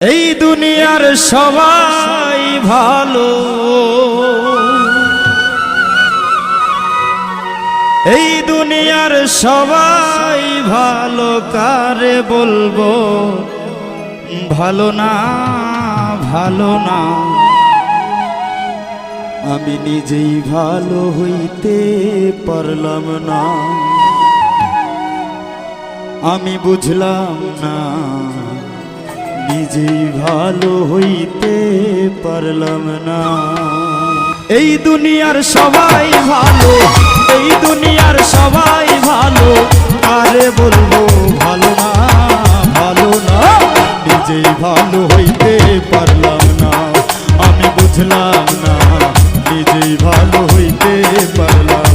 এই দুনিয়ার সবাই ভালো, এই দুনিয়ার সবাই ভালো, কারে বলবো ভালো না ভালো না। আমি নিজেই ভালো হইতে পারলাম না, আমি বুঝলাম না নিজেই ভালো হইতে পারলাম না। এই দুনিয়ার সবাই ভালো, এই দুনিয়ার সবাই ভালো, আরে বলবো ভালো না ভালো না। নিজেই ভালো হইতে পারলাম না, আমি বুঝলাম না নিজেই ভালো হইতে পারলাম